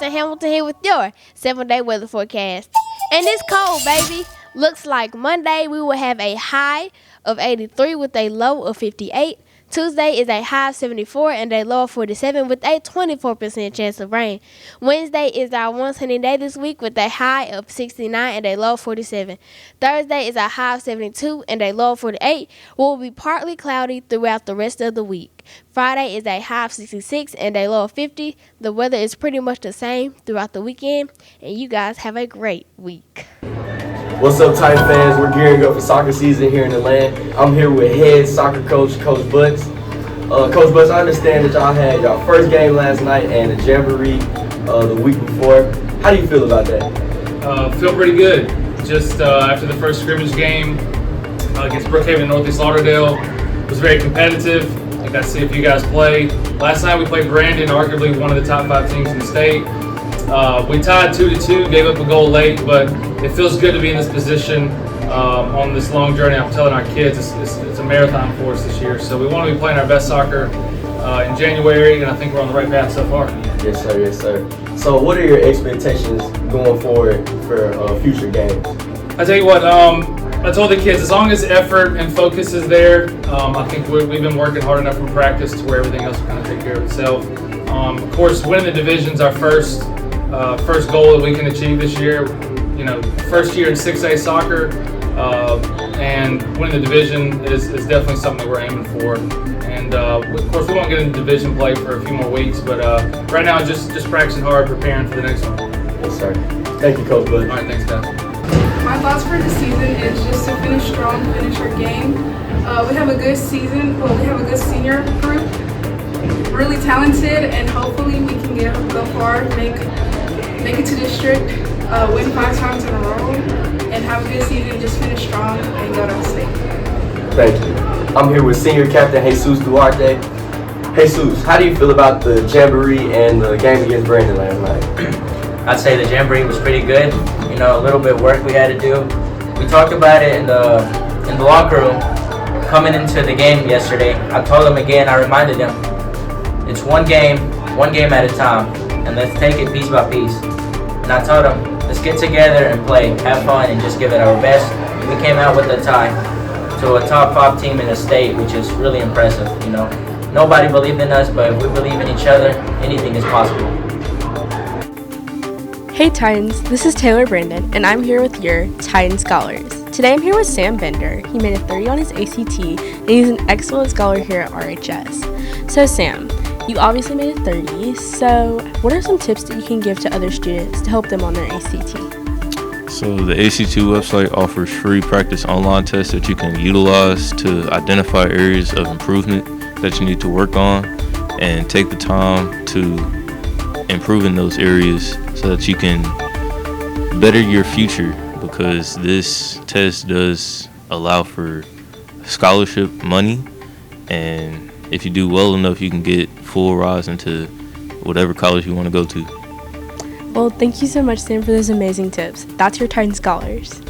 Taylor Hamilton here with your 7-day weather forecast. And it's cold, baby. Looks like Monday we will have a high of 83 with a low of 58. Tuesday is a high of 74 and a low of 47 with a 24% chance of rain. Wednesday is our one sunny day this week with a high of 69 and a low of 47. Thursday is a high of 72 and a low of 48. Will be partly cloudy throughout the rest of the week. Friday is a high of 66 and a low of 50. The weather is pretty much the same throughout the weekend, and you guys have a great week. What's up, Titan fans? We're gearing up for soccer season here in Atlanta. I'm here with head soccer coach, Coach Butts. Coach Butts, I understand that y'all had y'all first game last night and a jamboree the week before. How do you feel about that? Feel pretty good. Just after the first scrimmage game against Brookhaven and Northeast Lauderdale, it was very competitive. I got to see a few guys play. Last night we played Brandon, arguably one of the top 5 teams in the state. We tied 2-2, gave up a goal late, but it feels good to be in this position on this long journey. I'm telling our kids it's a marathon for us this year, so we want to be playing our best soccer in January, and I think we're on the right path so far. Yes, sir. Yes, sir. So what are your expectations going forward for future games? I tell you what, I told the kids, as long as effort and focus is there, I think we've been working hard enough in practice to where everything else will kind of take care of itself. Of course, winning the division's our first goal that we can achieve this year. You know, first year in 6A soccer, and winning the division is definitely something that we're aiming for. And of course, we won't get into division play for a few more weeks, but right now, just practicing hard, preparing for the next one. Yes, sir. Thank you, Coach Bud. All right, thanks, guys. My thoughts for the season is just to finish strong, finish our game. We have a good season. Well, we have a good senior group, really talented, and hopefully we can go far, make it to district, win 5 times in a row, and have a good season. Just finish strong and go to state. Thank you. I'm here with senior captain Jesus Duarte. Jesus, how do you feel about the jamboree and the game against Brandon last night? I'd say the jamboree was pretty good. You know, a little bit of work we had to do. We talked about it in the locker room coming into the game yesterday. I told them again, I reminded them, it's one game at a time, and let's take it piece by piece. And I told them, let's get together and play, have fun, and just give it our best. We came out with a tie to a top 5 team in the state, which is really impressive. You know, nobody believed in us, but if we believe in each other, anything is possible. Hey Titans, this is Taylor Brandon, and I'm here with your Titan Scholars. Today I'm here with Sam Bender. He made a 30 on his ACT, and he's an excellent scholar here at RHS. So Sam, you obviously made a 30, so what are some tips that you can give to other students to help them on their ACT? So the ACT website offers free practice online tests that you can utilize to identify areas of improvement that you need to work on and take the time to improve in those areas so that you can better your future, because this test does allow for scholarship money, and if you do well enough you can get full rise into whatever college you want to go to. Well, thank you so much, Sam, for those amazing tips. That's your Titan Scholars.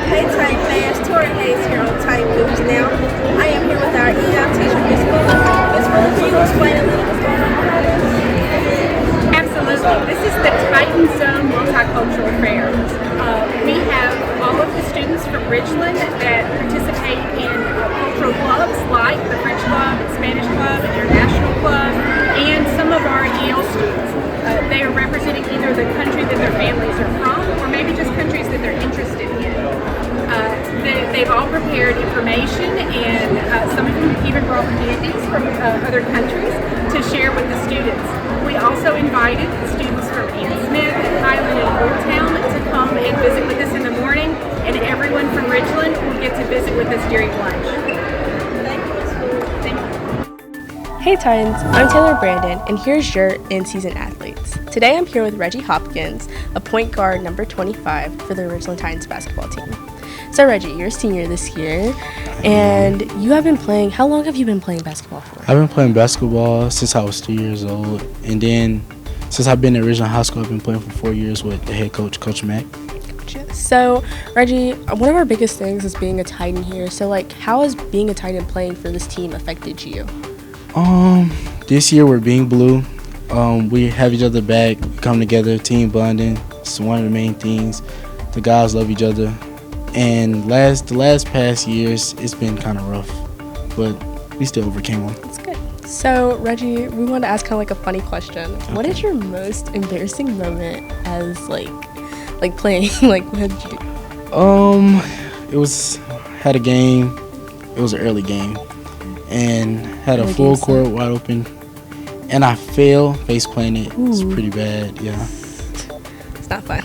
Hey Titan fans, Tori Hayes here on Titan News Now. I am here with our EL teacher, Ms. Fuller. Ms. Fuller, can you explain a little what's going on? Absolutely. This is the Titan Zone Multicultural Fair. We have all of the students from Ridgeland that participate in cultural clubs like the French Club, and Spanish Club, and International Club, and some of our Yale students. They are representing either the country that their families are from or maybe just countries that they're interested in. They've all prepared information, and some of them even brought candies from other countries to share with the students. We also invited the students from Ann Smith and Highland and Old Town to come and visit with us in the morning, and everyone from Ridgeland will get to visit with us during lunch. Thank you. Hey Titans, I'm Taylor Brandon, and here's your in-season athletes. Today I'm here with Reggie Hopkins, a point guard number 25 for the Ridgeland Titans basketball team. So Reggie, you're a senior this year, and you have been playing, how long have you been playing basketball for? I've been playing basketball since I was 2 years old, and then since I've been in Original High School, I've been playing for 4 years with the head coach, Coach Mack. Gotcha. So Reggie, one of our biggest things is being a Titan here, so how has being a Titan playing for this team affected you? This year we're being blue, We have each other back, we come together, team bonding. It's one of the main things. The guys love each other. And the last past years, it's been kind of rough, but we still overcame them. That's good. So, Reggie, we want to ask kind of like a funny question. Okay. What is your most embarrassing moment as like playing? Like, what did you do? Had a game. It was an early game, and had a full court wide open, and I fell face planted. It's pretty bad. Yeah. It's not fun.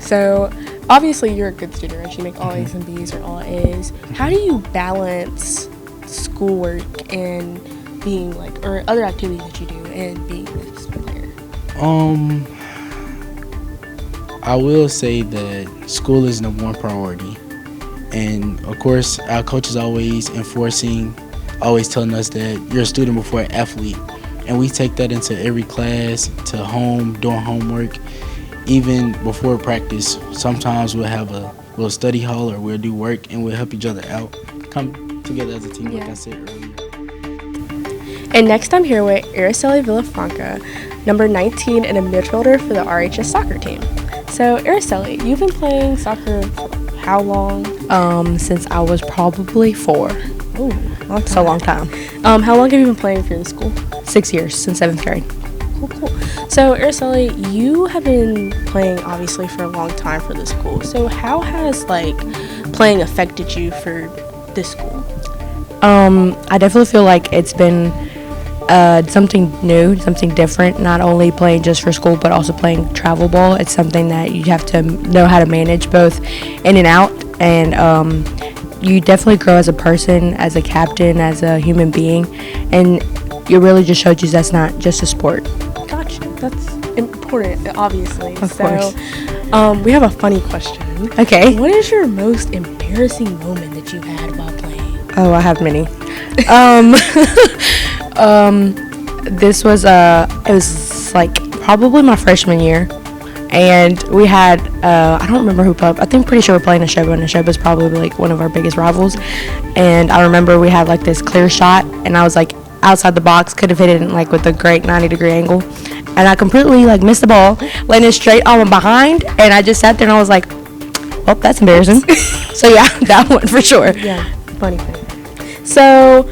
So obviously you're a good student, right? You make all A's and B's or all A's. How do you balance schoolwork and being or other activities that you do and being this player? I will say that school is number one priority. And of course, our coach is always telling us that you're a student before an athlete. And we take that into every class, to home, doing homework, even before practice. Sometimes we'll have a little study hall or we'll do work and we'll help each other out. Come together as a team, like I said earlier. And next I'm here with Eris Villafranca, number 19 and a midfielder for the RHS soccer team. So Araceli, you've been playing soccer for how long? Since I was probably 4. Ooh, It's a long time. How long have you been playing for the school? 6 years, since 7th grade. Cool. So Araceli, you have been playing obviously for a long time for the school. So how has playing affected you for this school? I definitely feel like it's been something new, something different, not only playing just for school but also playing travel ball. It's something that you have to know how to manage both in and out, and you definitely grow as a person, as a captain, as a human being, and it really just showed you that's not just a sport. Gotcha. That's important, obviously. Of course. We have a funny question. Okay. What is your most embarrassing moment that you've had while playing? Oh, I have many. This was it was probably my freshman year, and we had I don't remember who played. Pretty sure we're playing Neshoba, and Neshoba's probably one of our biggest rivals. And I remember we had this clear shot, and I was outside the box, could have hit it in with a great 90-degree angle, and I completely missed the ball, landed straight on my behind, and I just sat there and I was like, well, that's embarrassing. So yeah, that one for sure. Yeah, funny. So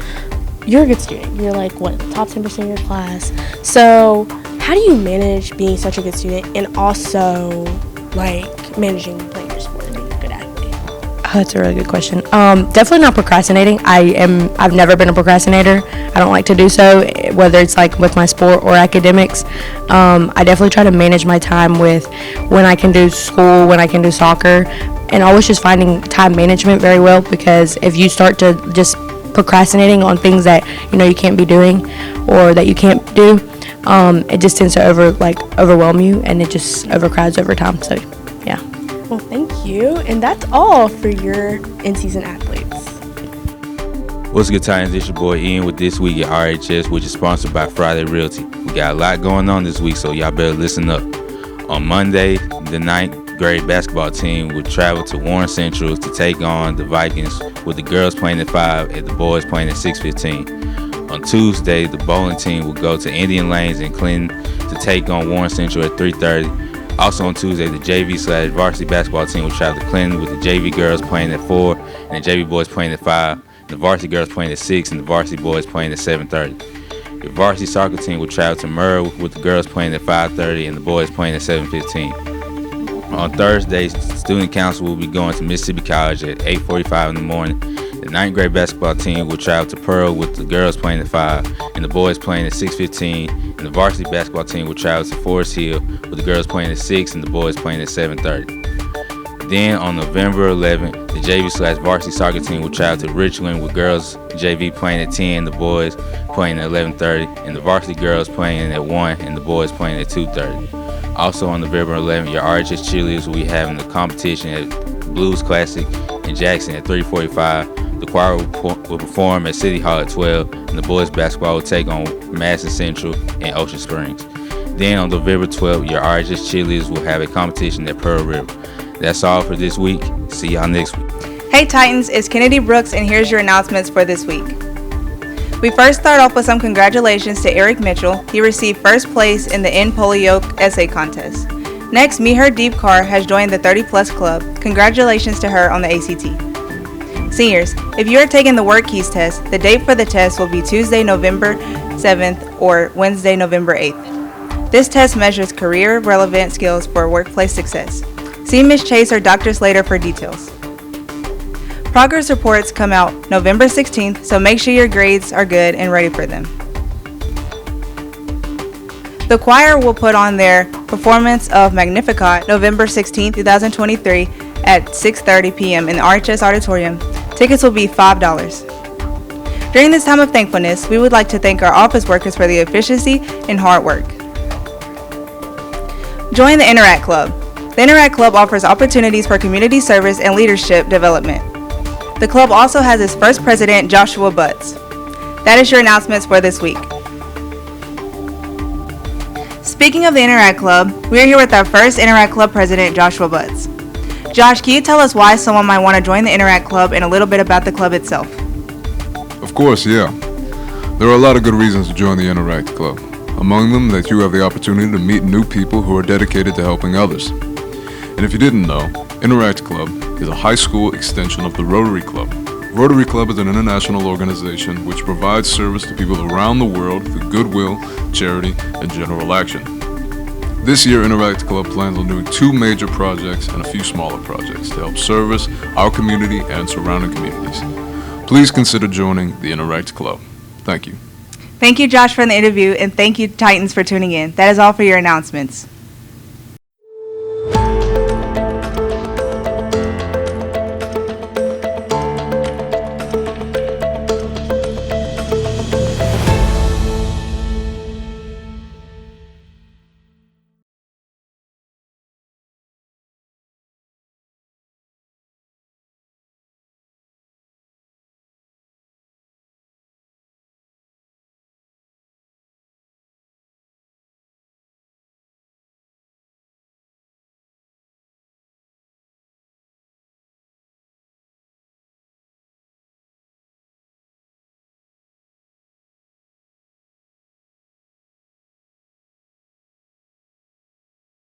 you're a good student. You're top 10% of your class. So how do you manage being such a good student and also managing playing your sport and being a good athlete? Oh, that's a really good question. Definitely not procrastinating. I've never been a procrastinator. I don't like to do so, whether it's with my sport or academics. I definitely try to manage my time with when I can do school, when I can do soccer, and always just finding time management very well, because if you start to just procrastinating on things that you can't be doing or that you can't do, it just tends to overwhelm you, and it just overcrowds over time. So yeah. Well, thank you, and that's all for your in-season athletes. What's good, Titans? It's your boy Ian with This Week at RHS, which is sponsored by Friday Realty. We got a lot going on this week, so y'all better listen up. On Monday, the 9th grade basketball team will travel to Warren Central to take on the Vikings, with the girls playing at 5 and the boys playing at 6:15. On Tuesday, the bowling team will go to Indian Lanes in Clinton to take on Warren Central at 3:30. Also on Tuesday, the JV/varsity basketball team will travel to Clinton, with the JV girls playing at 4 and the JV boys playing at 5, the varsity girls playing at 6 and the varsity boys playing at 7:30. The varsity soccer team will travel to Murrah, with the girls playing at 5:30 and the boys playing at 7:15. On Thursday, student council will be going to Mississippi College at 8:45 in the morning. The 9th grade basketball team will travel to Pearl, with the girls playing at 5 and the boys playing at 6:15. And the varsity basketball team will travel to Forest Hill, with the girls playing at 6 and the boys playing at 7:30. Then on November 11th, the JV/varsity soccer team will travel to Richland, with girls JV playing at 10, the boys playing at 11:30, and the varsity girls playing at 1 and the boys playing at 2:30. Also on November 11th, your RHS cheerleaders will be having the competition at Blues Classic in Jackson at 3:45. The choir will perform at City Hall at 12, and the boys basketball will take on Madison Central and Ocean Springs. Then on November 12th, your RHS cheerleaders will have a competition at Pearl River. That's all for this week. See y'all next week. Hey Titans, it's Kennedy Brooks, and here's your announcements for this week. We first start off with some congratulations to Eric Mitchell. He received first place in the In Polioke essay contest. Next, Mihir Deepkar has joined the 30 Plus Club. Congratulations to her on the ACT. Seniors, if you are taking the Work Keys test, the date for the test will be Tuesday, November 7th or Wednesday, November 8th. This test measures career-relevant skills for workplace success. See Ms. Chase or Dr. Slater for details. Progress reports come out November 16th, so make sure your grades are good and ready for them. The choir will put on their performance of Magnificat November 16th, 2023 at 6:30 p.m. in the RHS Auditorium. Tickets will be $5. During this time of thankfulness, we would like to thank our office workers for the efficiency and hard work. Join the Interact Club. The Interact Club offers opportunities for community service and leadership development. The club also has its first president, Joshua Butts. That is your announcements for this week. Speaking of the Interact Club, we are here with our first Interact Club president, Joshua Butts. Josh, can you tell us why someone might want to join the Interact Club and a little bit about the club itself? Of course, yeah. There are a lot of good reasons to join the Interact Club. Among them, that you have the opportunity to meet new people who are dedicated to helping others. And if you didn't know, Interact Club is a high school extension of the Rotary Club. Rotary Club is an international organization which provides service to people around the world through goodwill, charity, and general action. This year, Interact Club plans on doing 2 major projects and a few smaller projects to help service our community and surrounding communities. Please consider joining the Interact Club. Thank you. Thank you, Josh, for the interview, and thank you, Titans, for tuning in. That is all for your announcements.